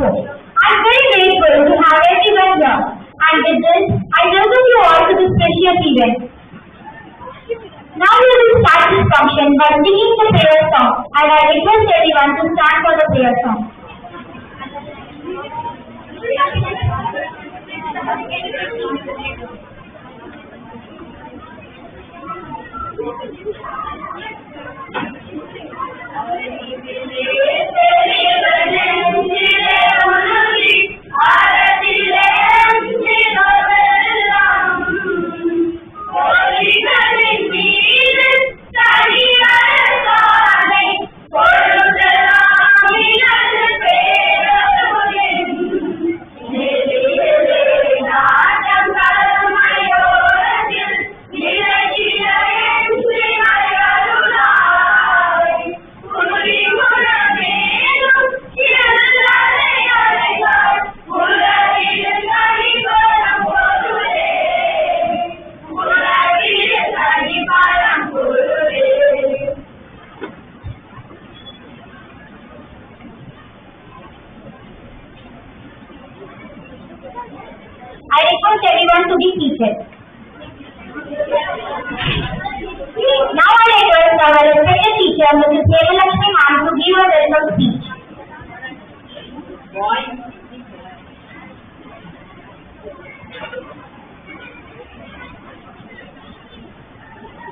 I'm very grateful to have everyone here. And with this, I welcome you all to this precious event. Now we will start this function by singing the prayer song, and I request everyone to stand for the prayer song. I request everyone to be seated. Now I request our respected teacher, Mrs. Devalakshmi ma'am, to give a welcome speech.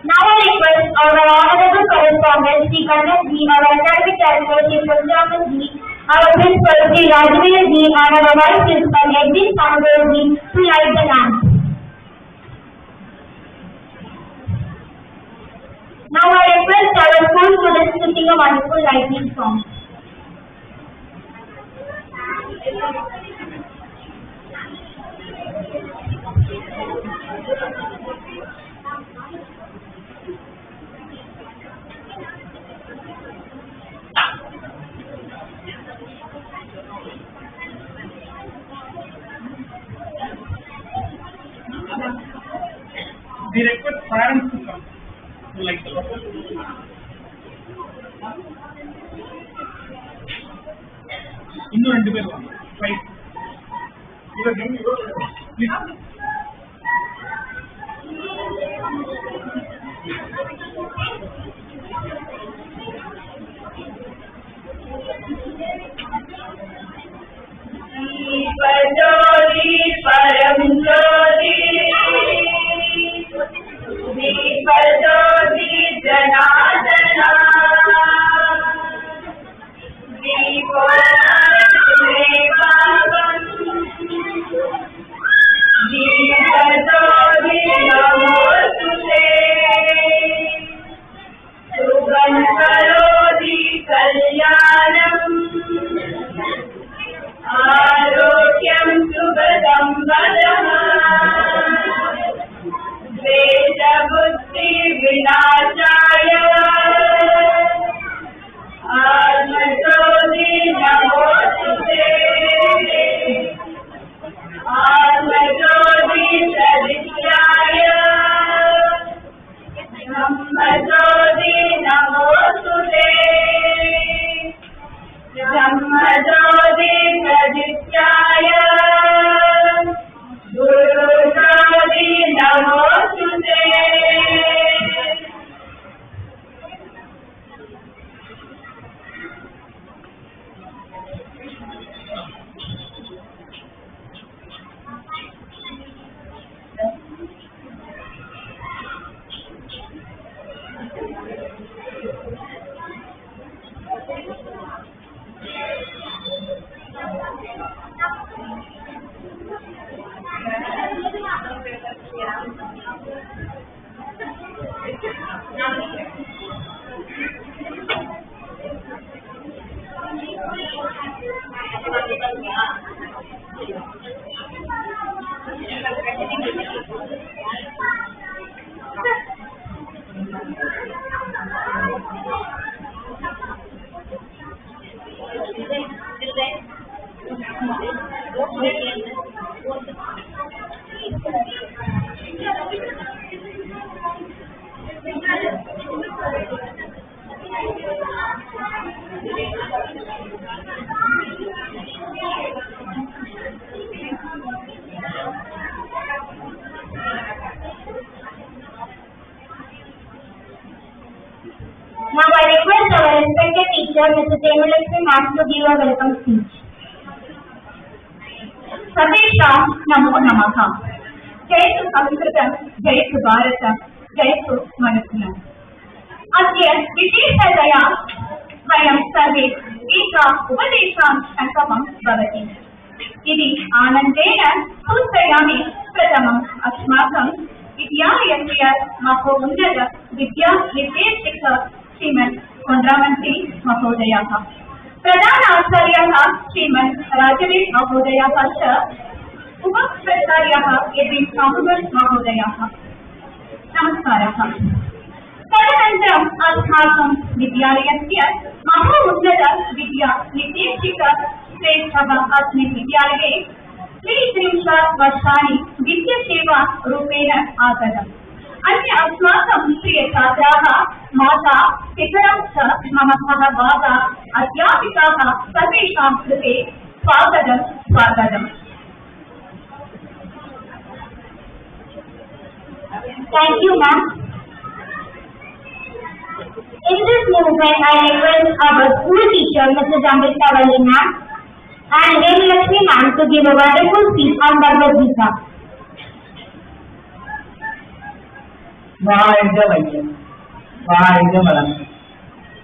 Now I request our honorable correspondent, Sri Kannan ji, our academic director, Sri Punjaban ji, our principal, Sri Rajveer ji, and our vice principal, Edwin Sangor ji, to light the lamp. Now I request our school students to sing a wonderful lightning song. We request parents to come to like the இன்னும் 2 பேர் வாங்க right teacher, Mrs. Emilakshmi Ma'am, to give a welcome speech. सर्वेषां नमो नमः। जयतु संस्कृतं, जयतु भारतं, जयतु मनुकुलम्। अद्य विशेषतया वयं सर्वे एका उपदेशां शङ्कमं भवति। इति आनन्देन सूचयामि। प्रथमम् अस्माकं विद्यालयस्य महोन्नत विद्यानिर्देशक श्रीमन् कोण्ड्रामन्त्री महोदयः, प्रधानाचार्यः श्रीमन् राजवेश महोदयः च उपप्राचार्यः एडविन् सामुवेल् महोदयः, नमस्कारः। तदनन्तरम् अस्माकं विद्यालयस्य महोन्नत विद्यानिर्देशिक श्रेष्ठः अस्मिन् विद्यालये 30 वर्षाणि विद्यासेवा रूपेण आगतम्। अन्य अस्माकं प्रियछात्राः, माता पितरं च मम सहभागः, अध्यापिकाः सर्वेषां कृते स्वागतं स्वागतम्। Thank you, ma'am. In this movement, I request our school teacher, Mrs. Amrita Valli ma'am, and Emilakshmi ma'am to give a wonderful speech on Bhagavad Gita. வாழ்க வையம், வாழ்க வளம்.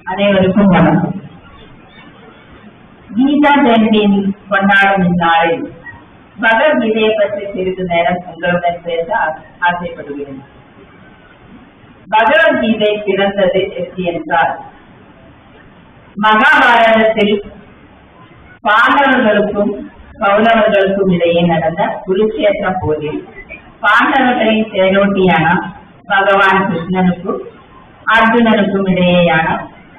அனைவருக்கும் வணக்கம். கீதா ஜெயந்தியை கொண்டாடும் இந்நாளில் பகவத்கீதையை பற்றி சிறிது நேரம் உங்களுடன் பேச ஆசைப்படுகிறேன். பகவத்கீதை பிறந்தது எப்படி என்றால், மகாபாரதத்தில் பாண்டவர்களுக்கும் கௌரவர்களுக்கும் இடையே நடந்த குருட்சேத்திர போரில் பாண்டவர்களின் தேரோட்டியான பகவான் கிருஷ்ணனுக்கும் அர்ஜுனனுக்கும் இடையேயான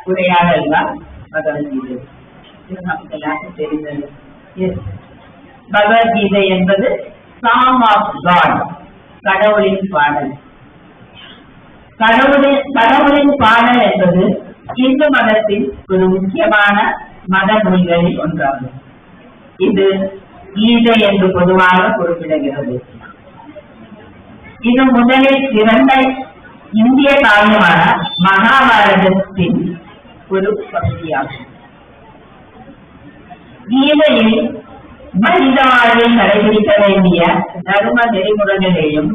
உரையாடல் தான் பகவத்கீதை. இது நமக்கு எல்லாருக்கும் தெரிந்தது. பகவத்கீதை என்பது சாங் ஆஃப் காட், கடவுளின் பாடல். கடவுளின் பாடல் என்பது இந்து மதத்தின் ஒரு முக்கியமான மத நூல்களில் ஒன்றாகும். இது கீதை என்று பொதுவாக குறிப்பிடுகிறது. இது முதலில் சிறந்த இந்திய காவியமான மகாபாரதத்தின் ஒரு பகுதியாகும். கீதையில் மனித வாழ்வில் கடைபிடிக்க வேண்டிய தர்ம நெறிமுறைகளையும்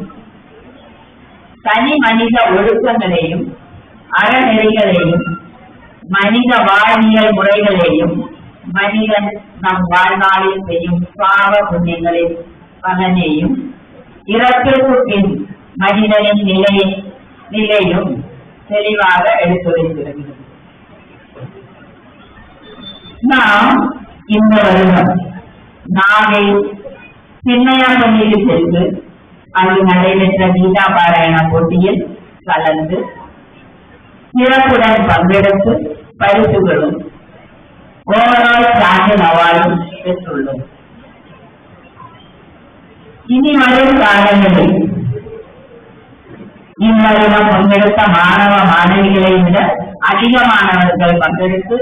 தனி மனித ஒழுக்கங்களையும் அறநெறிகளையும் மனித வாழ்வியல் முறைகளையும் மனிதன் நம் வாழ்நாளில் செய்யும் பாவ புண்ணியங்களின் பலனையும் இறப்பிற்கு பின் மனிதனின் நிலையும் தெளிவாக எடுத்துரைக்கிறது. நாம் இந்த வருடம் நாகை சின்னையாபள்ளியில் சென்று அங்கு நடைபெற்ற கீதா பாராயண போட்டியில் கலந்து சிறப்புடன் பங்கெடுத்து பரிசுகளும் ஓவரால் சாம்பியன் அவார்டும் பெற்றுள்ளோம். இனி வரும் காலங்களில் இவ்வருடம் பங்கெடுத்த மாணவ மாணவிகளை விட அதிக மாணவர்கள் பங்கெடுத்து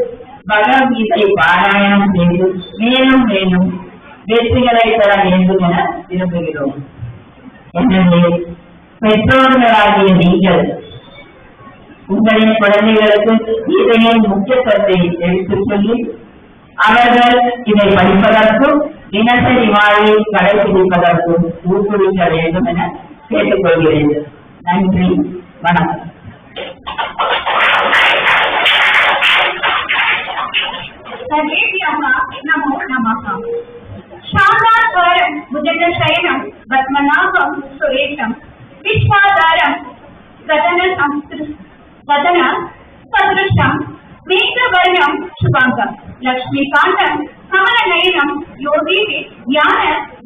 பகவத்கீதை பாராயணம் செய்து மேலும் மேலும் வெற்றிகளை பெற வேண்டும் என விரும்புகிறோம். எனவே பெற்றோர்களாகிய நீங்கள் உங்களின் குழந்தைகளுக்கு கீதையின் முக்கியத்துவத்தை எடுத்துச் சொல்லி அவர்கள் இதை படிப்பதற்கும் தினசரி வாழ்வில் கடைபிடிப்பதற்கும் ஊக்குவிக்க வேண்டும் என கேட்டுக்கொள்கிறேன். நன்றி, வணக்கம். नमो नमः। शान्ताकारं भुजगशयनं पद्मनाभं सुरेशं विश्वाधारं वदन सदृशं मेघवर्णं शुभांगं लक्ष्मीकान्तं कमलनयनं योगी ज्ञान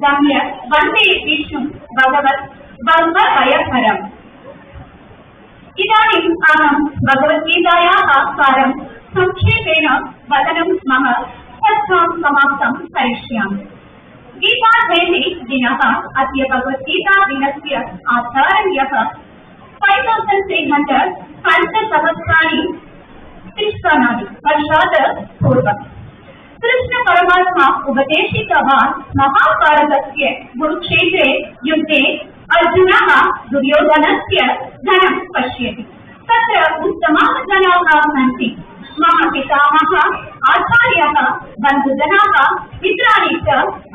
गम्य वन्दे विष्णुं भगवत् भवभयहरम्। इदानीम् अहं भगवद्गीतायाः सारं संक्षेपेण वदनं मम तत्त्वं समाप्तं करिष्यामि। गीता जयन्ती दिनः अद्य भगवद्गीता दिनस्य आचार्यः 5300 पञ्चसहस्राणि तिष्ठन्ति वर्षात् पूर्वम्। कृष्ण परमात्मा उपदेशितवान् महाभारतस्य कुरुक्षेत्रे युद्धे अर्जुनः दुर्योधनस्य धनं पश्यति। तत्र उत्तमाः जनाः सन्ति। मम पितामहः आचार्यः बन्धुजनाः मित्राणि च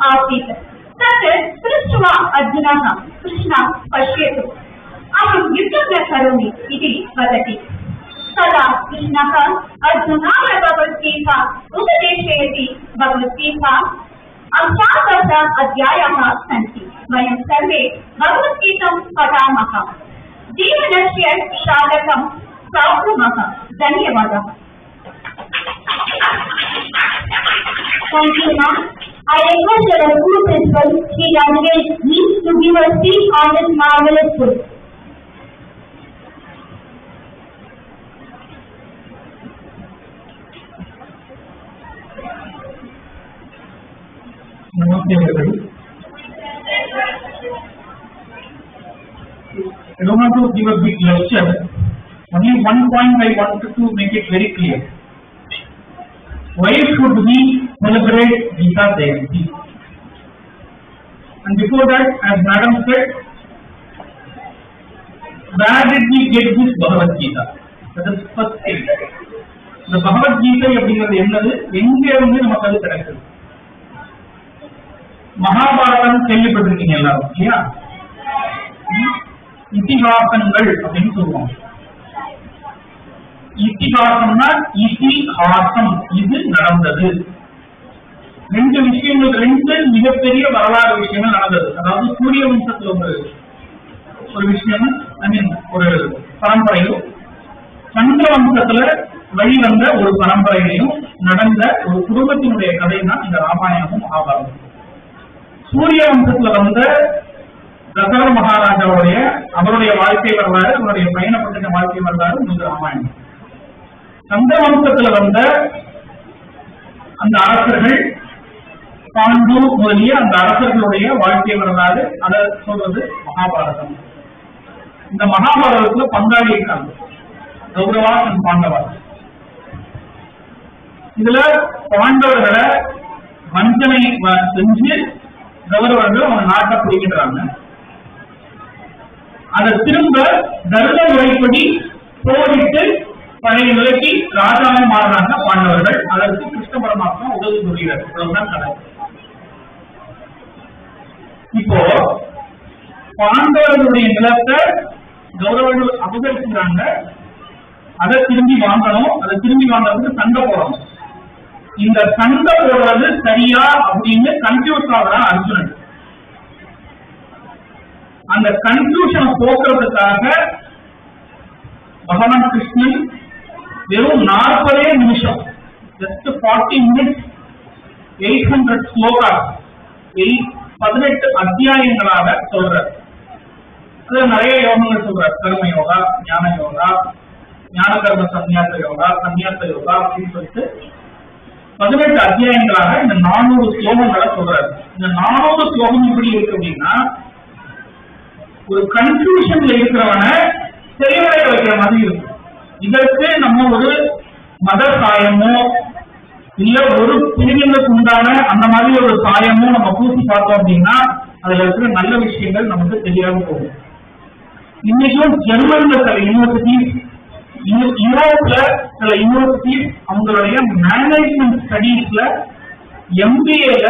आसीत्। तत् दृष्ट्वा अर्जुनः कृष्ण पश्यतु अहं युद्धं न करोमि इति वदति। तदा कृष्णः अर्जुनाय भगवद्गीता उपदेशयति। भगवद्गीता अष्टादश अध्यायाः सन्ति। वयं सर्वे भगवद्गीतां पठामः। जीवनस्य साधकं प्राप्नुमः। धन्यवादः। Thank you, ma'am. I request our school principal, Sri Rajesh, to give a speech on this marvelous book. Namaste everybody. I don't want to give a big lecture. Only one point I wanted to make it very clear. Why should we celebrate Gita Jayanti? And before that, as Madam said, where did we get this Bhagavad Gita? That is first thing. The Bhagavad Gita அப்படிங்கிறது என்னது, எங்க இருந்து நமக்கு அது கிடைக்குது? மகாபாரதம் கேள்விப்பட்டிருக்கீங்க எல்லாரும் இல்லையா? இதிகாசங்கள் அப்படின்னு சொல்லுவாங்க. இதிகாசம்னா இதிகாசம், இது நடந்தது. ரெண்டு விஷயங்கள், ரெண்டு மிகப்பெரிய வரலாறு விஷயங்கள் நடந்தது. அதாவது சூரிய வம்சத்துல ஒரு விஷயம், ஐ மீன் ஒரு பரம்பரையும், சந்திர வம்சத்துல வழிவந்த ஒரு பரம்பரையிலையும் நடந்த ஒரு குடும்பத்தினுடைய கதை தான் இந்த ராமாயணமும் மகாபாரதம். சூரிய வம்சத்துல வந்த தசரத மகாராஜாவுடைய அவருடைய வாழ்க்கை வரலாறு, அவருடைய பயணப்பட்ட வாழ்க்கை வரலாறு இந்த ராமாயணம். சந்திர வம்சத்துல வந்த அந்த அரசர்கள், பாண்டு முதலிய அந்த அரசர்களுடைய வாழ்க்கை வரலாறு, அதை சொல்றது மகாபாரதம். இந்த மகாபாரதத்துல பங்காளி இருக்காங்க, கௌரவா மற்றும் பாண்டவா. இதுல பாண்டவர்களை வஞ்சனை செஞ்சு கௌரவர்கள் அவங்க நாட்டை பிடிக்கிறாங்க. அதை திரும்ப தர்ம முறைப்படி போரிட்டு பழைய நிலைக்கு ராஜாவை மாறுறாங்க பாண்டவர்கள். அதற்கு கிருஷ்ண பரமாத்மா உதவி புரிகிறார். இவ்வளவுதான் கதை. இப்போ பாண்டவர்களுடைய நிலத்தை கௌரவர்கள் அபகரிச்சுறாங்க. அதை திரும்பி வாங்கணும். அதை திரும்பி வாங்கறதுக்கு சண்டை போடணும். இந்த சண்டை போடுறது சரியா அப்படின்னு கன்ஃபியூஸ் ஆகிறான் அர்ஜுனன். அந்த கன்ஃபியூஷனை போக்குறதுக்காக பகவான் கிருஷ்ணன் வெறும் 40 நிமிஷம், just 40 minutes, 800 ஸ்லோகா, 18 அத்தியாயங்களாக சொல்றார். அது நிறைய யோகங்கள் சொல்றார். கர்ம யோகா, ஞான யோகா, ஞான கர்ம சன்னியாச யோகா, சன்னியாச யோகா அப்படின்னு சொல்லிட்டு 18 அத்தியாயங்களாக இந்த 400 ஸ்லோகங்களை சொல்றாரு. இந்த 400 ஸ்லோகம் எப்படி இருக்கு அப்படின்னா, ஒரு கன்ஃபியூஷன்ல இருக்கிறவன தெளிவடைய வைக்கிற மாதிரி இருக்கும். இதற்கு நம்ம ஒரு மத சாயமோ இல்ல ஒரு பிரிவினருக்கு உண்டான அந்த மாதிரி ஒரு சாயமோ நம்ம பூசி பார்த்தோம் அப்படின்னா அதுல இருக்கிற நல்ல விஷயங்கள் நமக்கு தெரியாம போகும். இன்னைக்கும் ஜெர்மன்ல சில யூனிவர்சிட்டிஸ், யூரோப்ல சில யூனிவர்சிட்டிஸ் அவங்களுடைய மேனேஜ்மெண்ட் ஸ்டடீஸ்ல MBAல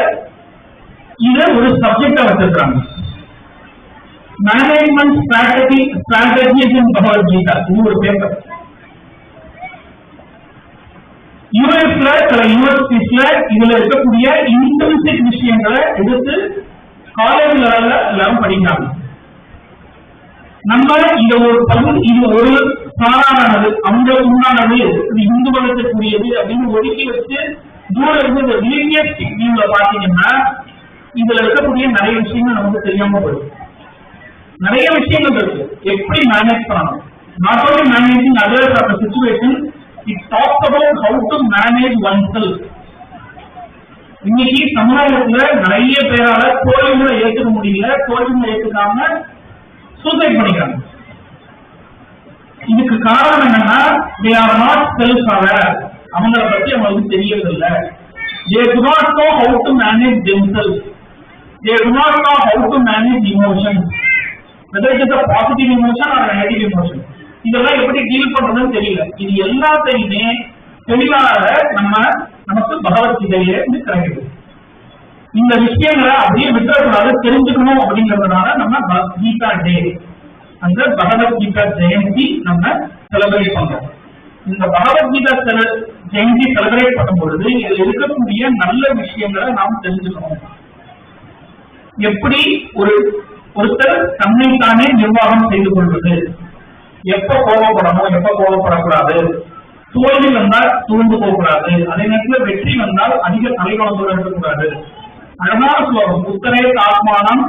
இத ஒரு சப்ஜெக்டா வச்சிருக்காங்க. மேனேஜ்மெண்ட் ஸ்ட்ராட்டஜிஸ் இன் பகவத்கீதா, இது ஒரு பேப்பர். யூஎஸ்ல சில யூனிவர்சிட்டிஸ்ல இதுல இருக்கக்கூடிய இன்டர்ன்ஷிப் விஷயங்களை எடுத்து காலேஜ் லெவல்ல எல்லாரும் படிக்கிறாங்க. நம்ம இது ஒரு பகுதி, இது ஒரு சாரானது, அவங்களுக்கு உண்டானது, இது இந்து மதத்துக்குரியது அப்படின்னு ஒதுக்கி வச்சு தூரம் இருந்து இந்த ரிலீஜியஸ் வியூல பாத்தீங்கன்னா இதுல இருக்கக்கூடிய நிறைய விஷயங்கள் நமக்கு தெரியாம போயிடும். நிறைய விஷயங்கள் இருக்கு எப்படி மேனேஜ் பண்ணணும். Not only managing others of the situation, it talks about how to manage oneself. இன்னைக்கு சமுதாயத்துல நிறைய பேரால தோல்விகளை ஏற்றுக்க முடியல, தோல்விகளை ஏற்றுக்காம சூசைட் பண்ணிக்கிறாங்க. இதுக்கு காரணம் என்னன்னா, they are not self-aware. அவங்கள பத்தி அவங்களுக்கு தெரியவில்லை. They do not know how to manage themselves. They do not know how to manage emotions. Whether it is a positive emotion or a negative emotion. இதெல்லாம் எப்படி டீல் பண்றதுன்னு தெரியல. இது எல்லாத்தையுமே தெளிவாக நமக்கு பகவத்கீதையிலே கிடைக்குது. இந்த விஷயங்களை அப்படியே விட்டுறக்கூடாது, தெரிஞ்சுக்கணும் அப்படிங்கறதுனால நம்ம கீதா டே, அந்த பகவத்கீதா ஜெயந்தி நம்ம செலிப்ரேட் பண்றோம். இந்த பகவத்கீதா ஜெயந்தி செலிப்ரேட் பண்ணும் பொழுது இதுல இருக்கக்கூடிய நல்ல விஷயங்களை நாம் தெரிஞ்சுக்கணும். எப்படி ஒருத்தர் தன்னைத்தானே நிர்வாகம் செய்து கொள்வது, எப்ப கோபப்படணும், எப்ப கோபப்படக்கூடாது, தோல்வி வந்தால் தூண்டு போகக்கூடாது, அதே நேரத்தில் வெற்றி வந்தால் அதிக தலைவனத்தோடு இருக்கக்கூடாது. அழகான ஸ்லோகம், உத்தரே ஆத்மானம்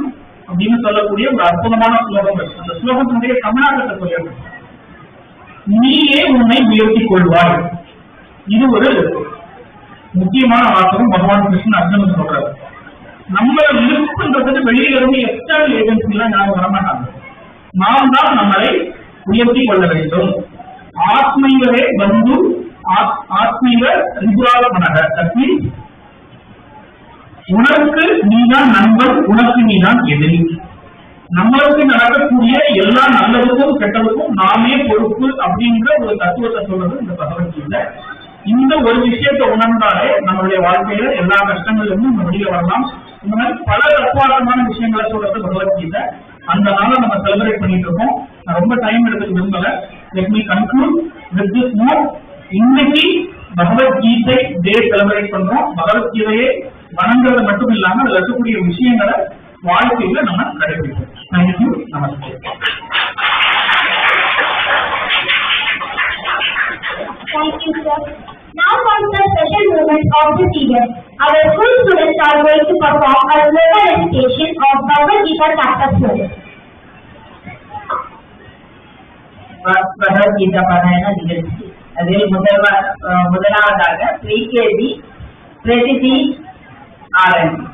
அப்படின்னு சொல்லக்கூடிய ஒரு அற்புதமான ஸ்லோகங்கள். அந்த ஸ்லோகத்தினுடைய தமிழாக்கத்தை சொல்லிடுறது, நீயே உன்னை உயர்த்திக் கொள்வாய். இது ஒரு முக்கியமான வாசகம் பகவான் கிருஷ்ணன் அர்ஜுனன் சொல்றாரு. நம்ம லிஸ்ட்ன்றது வெளியில இருந்து எக்ஸ்டர்னல் ஏஜென்சி எல்லாம் யாரும் வரமாட்டாங்க. நாம் தான் நம்மளை உயர்த்தி கொள்ள வேண்டும். ஆத்மைவரே பந்து ஆத்மீக ரிபுராத்மனக, உனக்கு நீதான் நண்பன், உனக்கு நீதான் எதிரி. நம்மளுக்கு நடக்கக்கூடிய எல்லா நல்லதுக்கும் கெட்டதுக்கும் நாமே பொறுப்பு அப்படிங்கிற ஒரு தத்துவத்தை சொல்றது இந்த பகவத்கீதை. இந்த ஒரு விஷயத்தை உணர்ந்தாலே நம்மளுடைய வாழ்க்கையில எல்லா கஷ்டங்களிலும் நம்ம வெளியில வரலாம். இந்த மாதிரி பல தத்துவார்த்தமான விஷயங்களை சொல்றது பகவத்கீதை. அந்த நாளை நம்ம செலிப்ரேட் பண்ணிட்டு இருக்கோம். நான் ரொம்ப டைம் எடுத்துக்க விரும்பல. Let me conclude with this note. இன்னைக்கு பகவத்கீதை டே செலிப்ரேட் பண்றோம். பகவத்கீதையை வணங்குறது மட்டும் இல்லாம அதுல இருக்கக்கூடிய விஷயங்களை வாழ்க்கையில நம்ம கடைபிடிப்போம். தேங்க்யூ, நமஸ்தே. Thank you, sir. Now comes the special moment of this event. Our school students are going to perform a slogan recitation of Bhagavad Gita chapter 4. Bhagavad Gita பாராயண நிகழ்ச்சி. அதில் முதலாவதாக ப்ரீகேஜி பிரதிதி ஆரம்பி.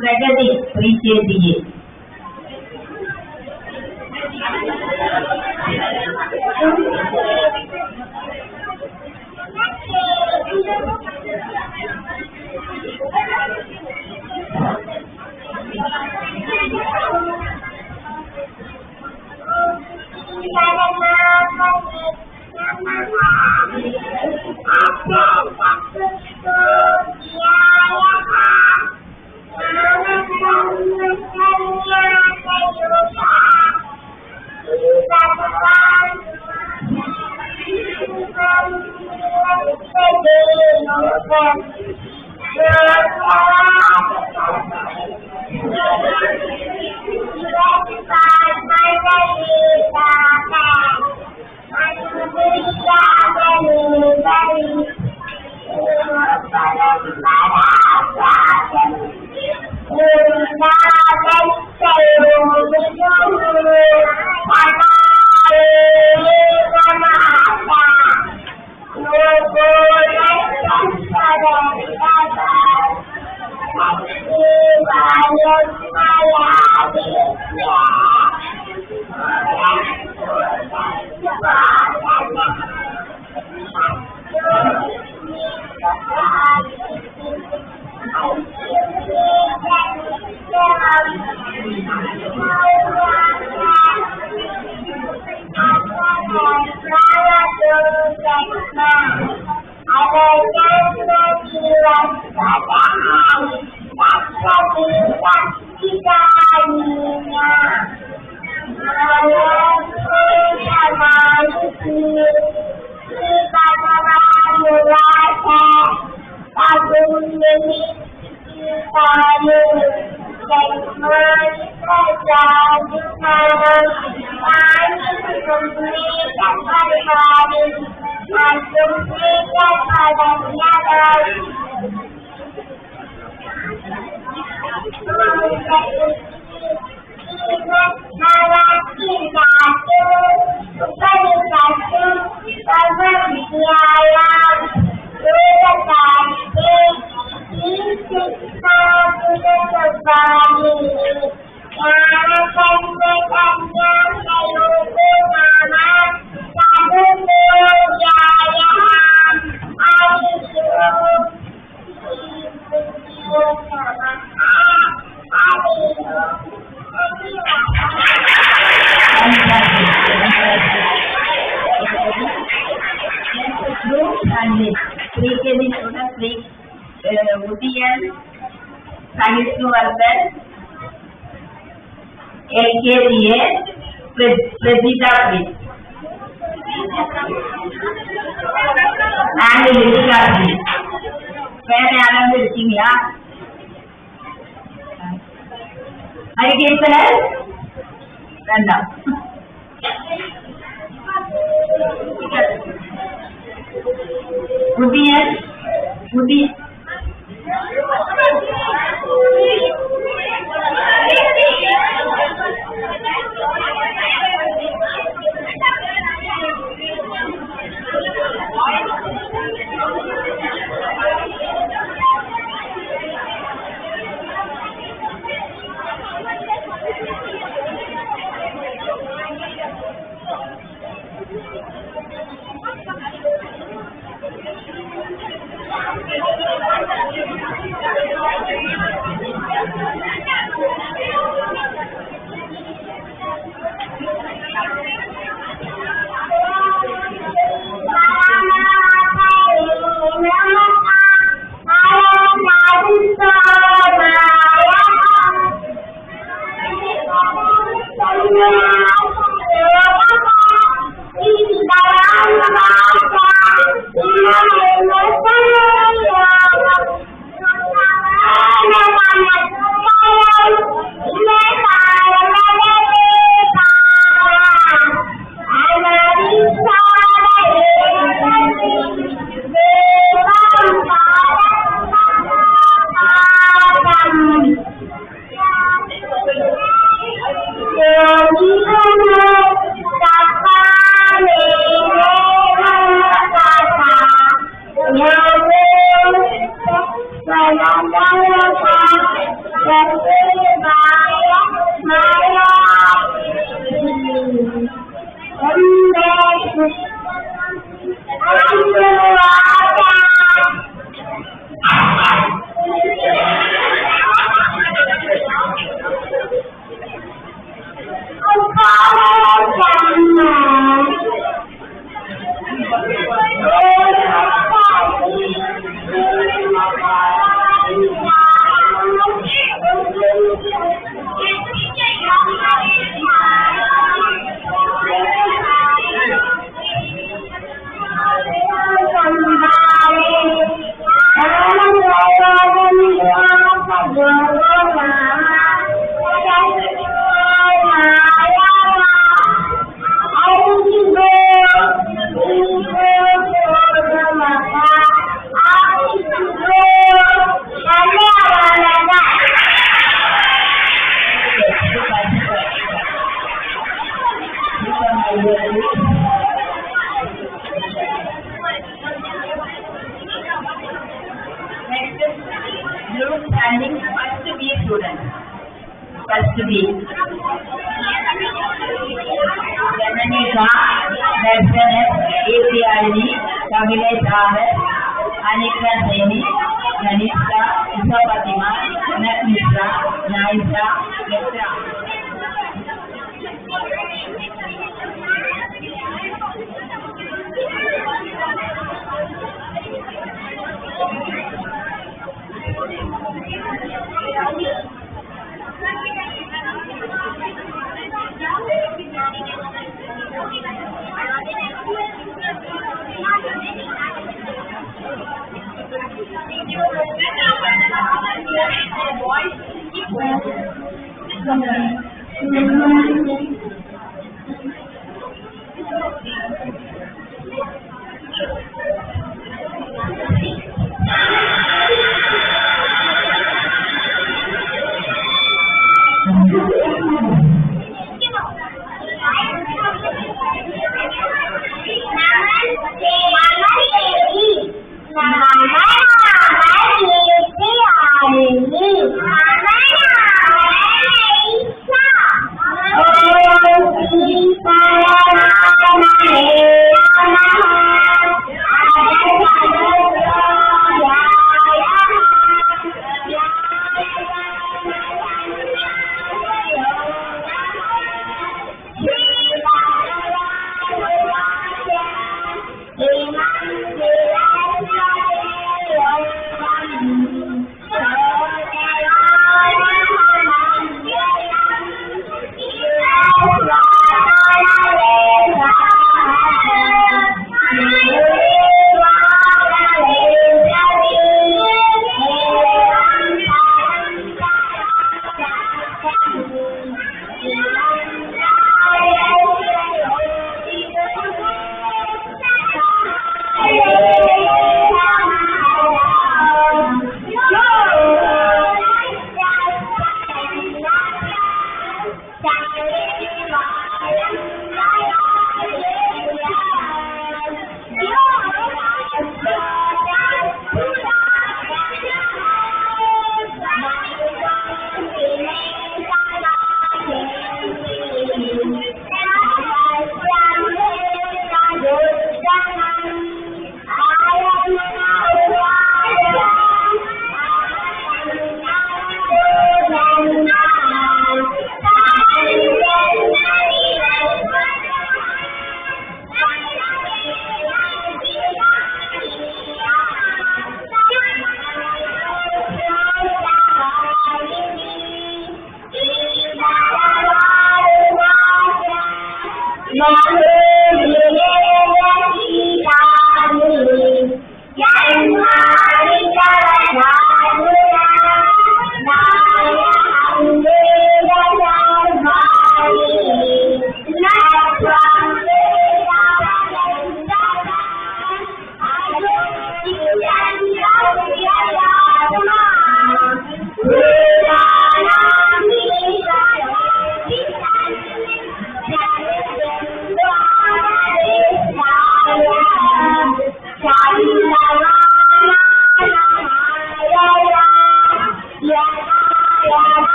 Pragati 3KBA. LKDA Pradita please. And Lilika please. Where are you sitting here? Are you getting it? Stand up. புதியன் புதிய Standing first B student. First B. Jananika, Darshana, ACRD, Kamile Jawar, Anika Saini, Nanisha, Isha Fatima, Anak Mishra, Naisha, etc. Oh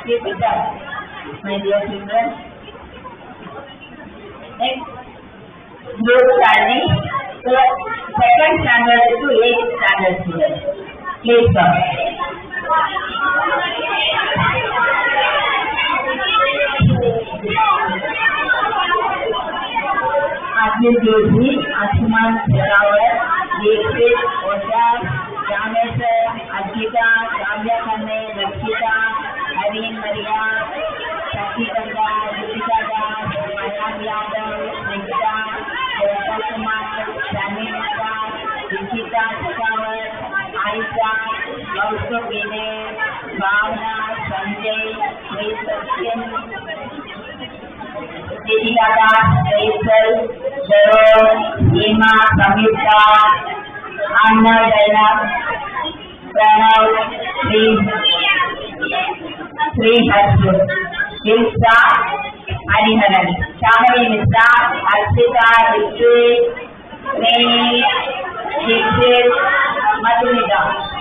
Keep it up, my dear children. Next, group study, second standard to 8th standard students. Please come. Asmin Joshi, Ashman Rawat, Dixit, Osha, Ramesar, Akita, Gautam Vinay, Bhavna, Sanjay, Sri Satyan, Srilata, Rachel, Sharon, Hema, Samyukta, Anna, Dana, Pranav, Sri Harshul, Dilsa, Hariharan, Shamali Mitra, Archita, Ritwik, Reni, Dixit, Madhumita.